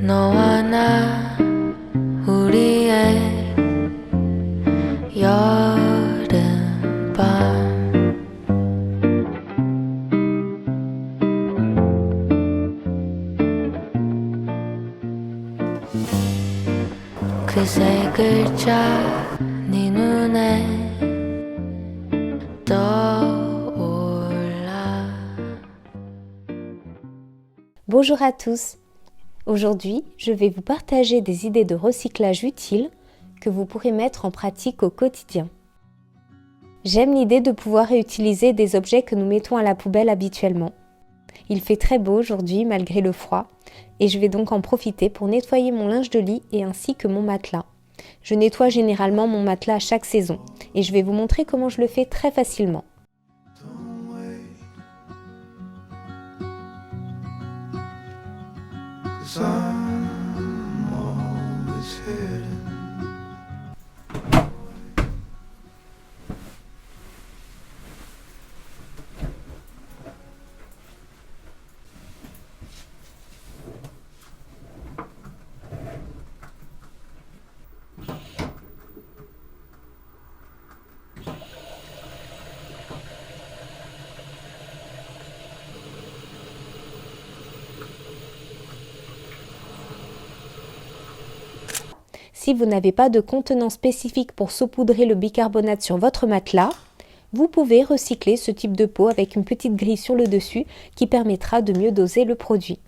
너와 나 우리의 여름밤 그 세 글자 네 눈에 떠올라. Bonjour à tous. Aujourd'hui, je vais vous partager des idées de recyclage utiles que vous pourrez mettre en pratique au quotidien. J'aime l'idée de pouvoir réutiliser des objets que nous mettons à la poubelle habituellement. Il fait très beau aujourd'hui malgré le froid et je vais donc en profiter pour nettoyer mon linge de lit et ainsi que mon matelas. Je nettoie généralement mon matelas à chaque saison et je vais vous montrer comment je le fais très facilement. Si vous n'avez pas de contenant spécifique pour saupoudrer le bicarbonate sur votre matelas, vous pouvez recycler ce type de pot avec une petite grille sur le dessus qui permettra de mieux doser le produit.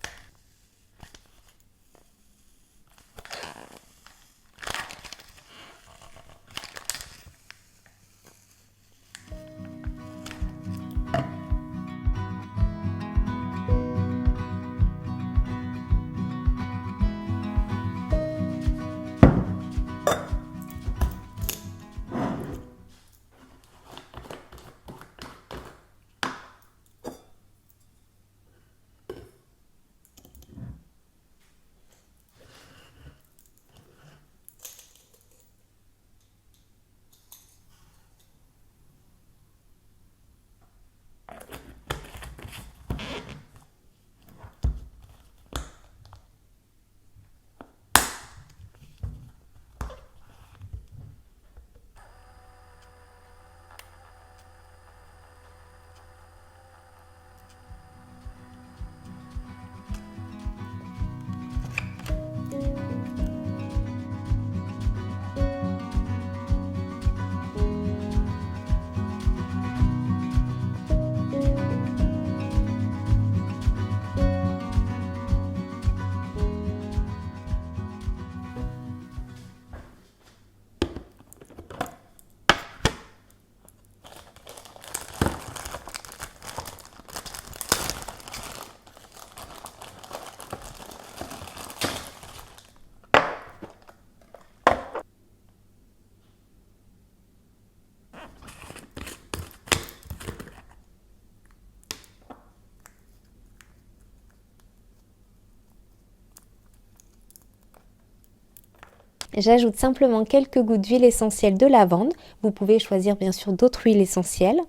J'ajoute simplement quelques gouttes d'huile essentielle de lavande. Vous pouvez choisir bien sûr d'autres huiles essentielles.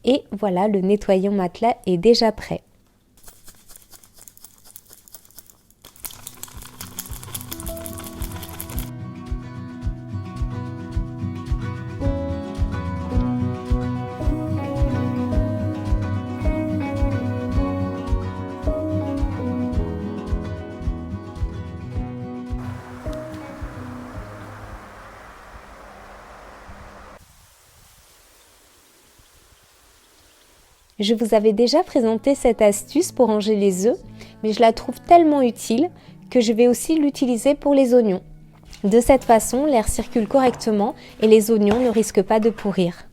Et voilà, le nettoyant matelas est déjà prêt. Je vous avais déjà présenté cette astuce pour ranger les œufs, mais je la trouve tellement utile que je vais aussi l'utiliser pour les oignons. De cette façon, l'air circule correctement et les oignons ne risquent pas de pourrir.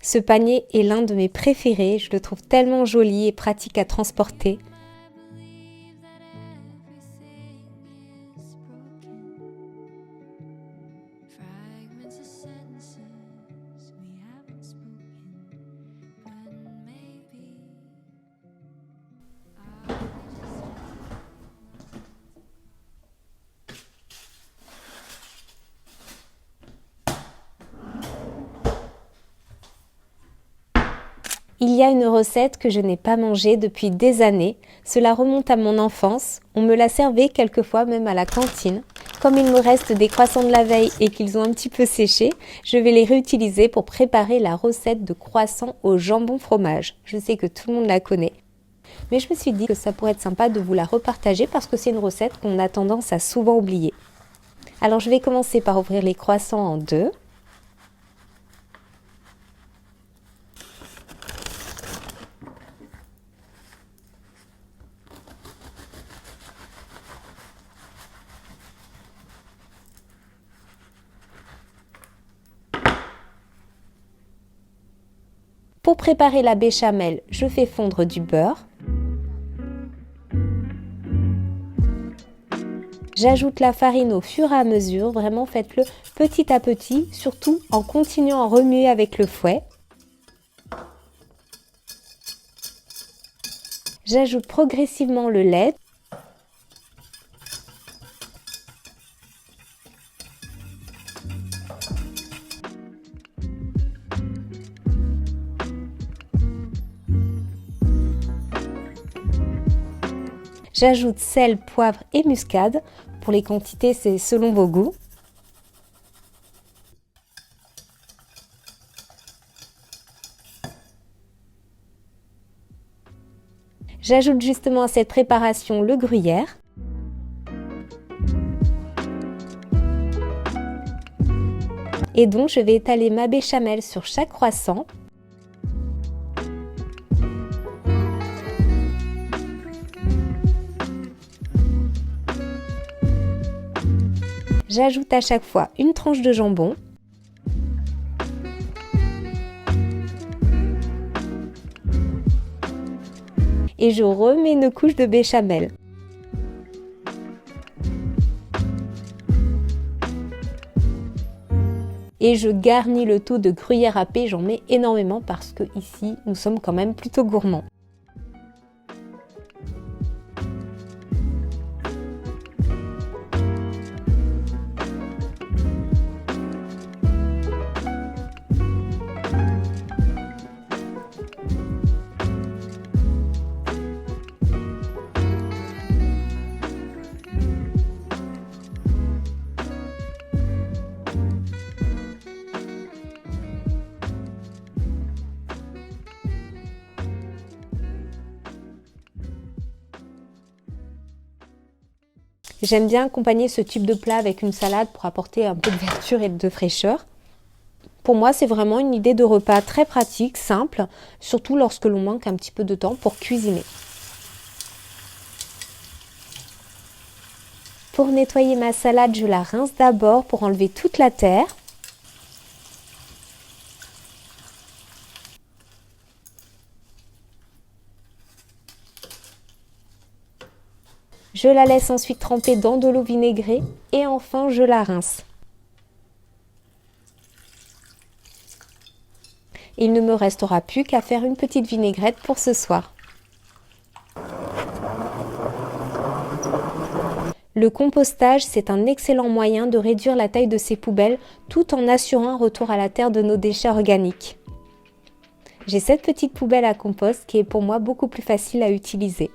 Ce panier est l'un de mes préférés, je le trouve tellement joli et pratique à transporter. Il y a une recette que je n'ai pas mangée depuis des années. Cela remonte à mon enfance. On me la servait quelquefois même à la cantine. Comme il me reste des croissants de la veille et qu'ils ont un petit peu séché, je vais les réutiliser pour préparer la recette de croissants au jambon fromage. Je sais que tout le monde la connaît. Mais je me suis dit que ça pourrait être sympa de vous la repartager parce que c'est une recette qu'on a tendance à souvent oublier. Alors je vais commencer par ouvrir les croissants en deux. Pour préparer la béchamel, je fais fondre du beurre. J'ajoute la farine au fur et à mesure, vraiment faites-le petit à petit, surtout en continuant à remuer avec le fouet. J'ajoute progressivement le lait. J'ajoute sel, poivre et muscade. Pour les quantités, c'est selon vos goûts. J'ajoute justement à cette préparation le gruyère. Et donc, je vais étaler ma béchamel sur chaque croissant. J'ajoute à chaque fois une tranche de jambon. Et je remets une couche de béchamel. Et je garnis le tout de gruyère râpée, j'en mets énormément parce que ici nous sommes quand même plutôt gourmands. J'aime bien accompagner ce type de plat avec une salade pour apporter un peu de verdure et de fraîcheur. Pour moi, c'est vraiment une idée de repas très pratique, simple, surtout lorsque l'on manque un petit peu de temps pour cuisiner. Pour nettoyer ma salade, je la rince d'abord pour enlever toute la terre. Je la laisse ensuite tremper dans de l'eau vinaigrée et enfin je la rince. Il ne me restera plus qu'à faire une petite vinaigrette pour ce soir. Le compostage, c'est un excellent moyen de réduire la taille de ces poubelles tout en assurant un retour à la terre de nos déchets organiques. J'ai cette petite poubelle à compost qui est pour moi beaucoup plus facile à utiliser.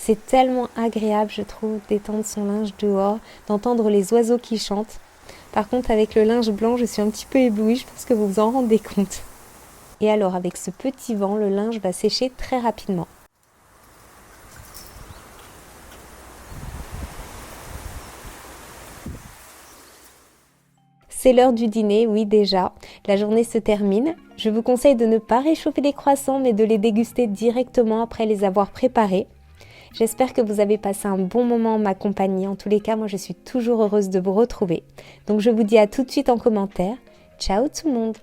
C'est tellement agréable, je trouve, d'étendre son linge dehors, d'entendre les oiseaux qui chantent. Par contre, avec le linge blanc, je suis un petit peu éblouie, je pense que vous vous en rendez compte. Et alors, avec ce petit vent, le linge va sécher très rapidement. C'est l'heure du dîner, oui déjà. La journée se termine. Je vous conseille de ne pas réchauffer les croissants, mais de les déguster directement après les avoir préparés. J'espère que vous avez passé un bon moment en ma compagnie. En tous les cas, moi je suis toujours heureuse de vous retrouver. Donc je vous dis à tout de suite en commentaire. Ciao tout le monde!